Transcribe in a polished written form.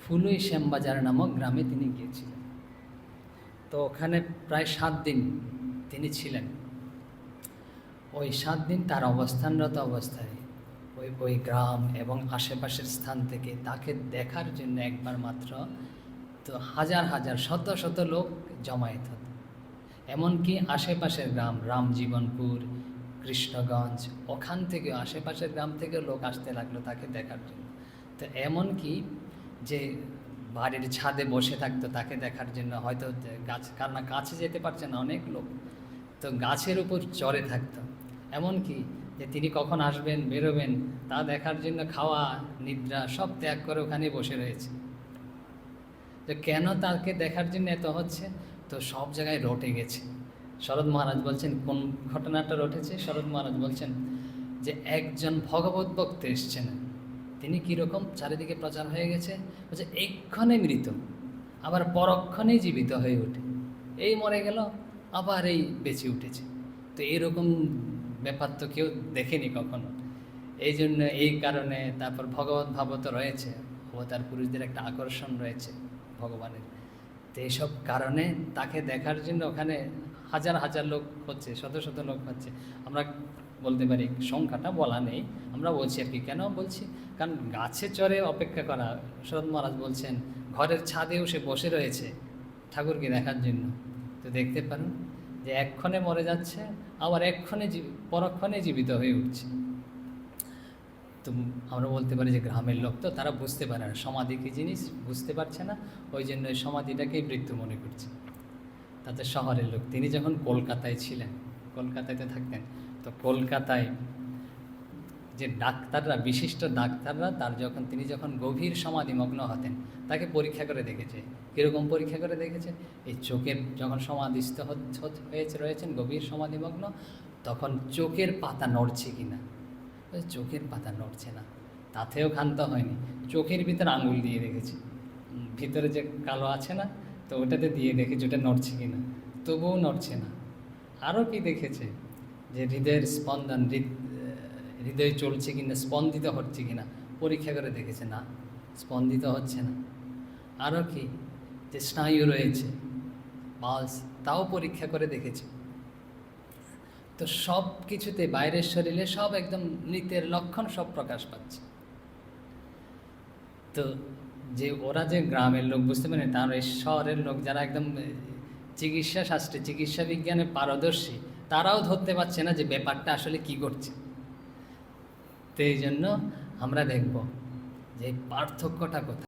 ফুলুই শ্যামবাজার নামক গ্রামে তিনি গিয়েছিলেন। তো ওখানে প্রায় 7 দিন তিনি ছিলেন। ওই 7 দিন তার অবস্থানরত অবস্থায় ওই ওই গ্রাম এবং আশেপাশের স্থান থেকে তাকে দেখার জন্য একবার মাত্র তো হাজার হাজার শত শত লোক জমায়েত হতো। এমনকি আশেপাশের গ্রাম রামজীবনপুর, কৃষ্ণগঞ্জ, ওখান থেকে আশেপাশের গ্রাম থেকে লোক আসতে লাগলো তাকে দেখার জন্য। তো এমনকি যে বাড়ির ছাদে বসে থাকতো তাকে দেখার জন্য, হয়তো গাছ, কারণ কাছে যেতে পারছে না অনেক লোক, তো গাছের উপর চড়ে থাকতো। এমনকি যে তিনি কখন আসবেন বেরোবেন তা দেখার জন্য খাওয়া নিদ্রা সব ত্যাগ করে ওখানে বসে রয়েছে। তো কেন তাকে দেখার জন্য এত হচ্ছে? তো সব জায়গায় রটে গেছে। শরৎ মহারাজ বলছেন, কোন ঘটনাটা রটেছে? শরৎ মহারাজ বলছেন যে একজন ভগবত ভক্ত এসছেন, তিনি কীরকম চারিদিকে প্রচার হয়ে গেছে, বলছে এক্ষণে মৃত আবার পরক্ষণেই জীবিত হয়ে ওঠে, এই মরে গেল আবার এই বেঁচে উঠেছে। তো এইরকম ব্যাপার তো কেউ দেখেনি কখনো। এই জন্য এই কারণে তারপর ভগবত ভাব তো রয়েছে, অবতার পুরুষদের একটা আকর্ষণ রয়েছে ভগবানের। তো এইসব কারণে তাকে দেখার জন্য ওখানে হাজার হাজার লোক হচ্ছে, শত শত লোক হচ্ছে। আমরা বলতে পারি, সংখ্যাটা বলা নেই, আমরা বলছি আর কি। কেন বলছি? কারণ গাছে চড়ে অপেক্ষা করা, শরৎ মহারাজ বলছেন ঘরের ছাদেও সে বসে রয়েছে ঠাকুরকে দেখার জন্য। তো দেখতে পারেন যে এক্ষণে মরে যাচ্ছে আবার এক্ষণে পরক্ষণে জীবিত হয়ে উঠছে। তো আমরা বলতে পারি যে গ্রামের লোক তো তারা বুঝতে পারে না সমাধি কী জিনিস, বুঝতে পারছে না, ওই জন্য ওই সমাধিটাকেই মৃত্যু মনে করছে। তাতে শহরের লোক, তিনি যখন কলকাতায় ছিলেন, কলকাতাতে থাকতেন, তো কলকাতায় যে ডাক্তাররা, বিশিষ্ট ডাক্তাররা তিনি যখন গভীর সমাধিমগ্ন হতেন তাকে পরীক্ষা করে দেখেছে। কীরকম পরীক্ষা করে দেখেছে? এই চোখের যখন সমাধিস্থ রয়েছেন গভীর সমাধিমগ্ন, তখন চোখের পাতা নড়ছে কিনা। চোখের পাতা নড়ছে না, তাতেও ক্ষান্ত হয়নি, চোখের ভিতরে আঙুল দিয়ে রেখেছে, ভিতরে যে কালো আছে না, তো ওটাতে দিয়ে দেখেছে ওটা নড়ছে কিনা, তবুও নড়ছে না। আরও কি দেখেছে? যে হৃদয়ের স্পন্দন, হৃদয় চলছে কিনা, স্পন্দিত হচ্ছে কিনা, পরীক্ষা করে দেখেছে, না স্পন্দিত হচ্ছে না। আরও কি? যে স্নায়ু রয়েছে, পালস, তাও পরীক্ষা করে দেখেছে। তো সব কিছুতে বাইরের শরীরে সব একদম মৃতের লক্ষণ সব প্রকাশ পাচ্ছে। তো যে ওরা যে গ্রামের লোক বুঝতে পারেন, তার এই শহরের লোক যারা একদম চিকিৎসা শাস্ত্রে, চিকিৎসা বিজ্ঞানে পারদর্শী, তারাও ধরতে পারছে না যে ব্যাপারটা আসলে কি করছে। তো এই জন্য আমরা দেখব যে পার্থক্যটা কোথায়।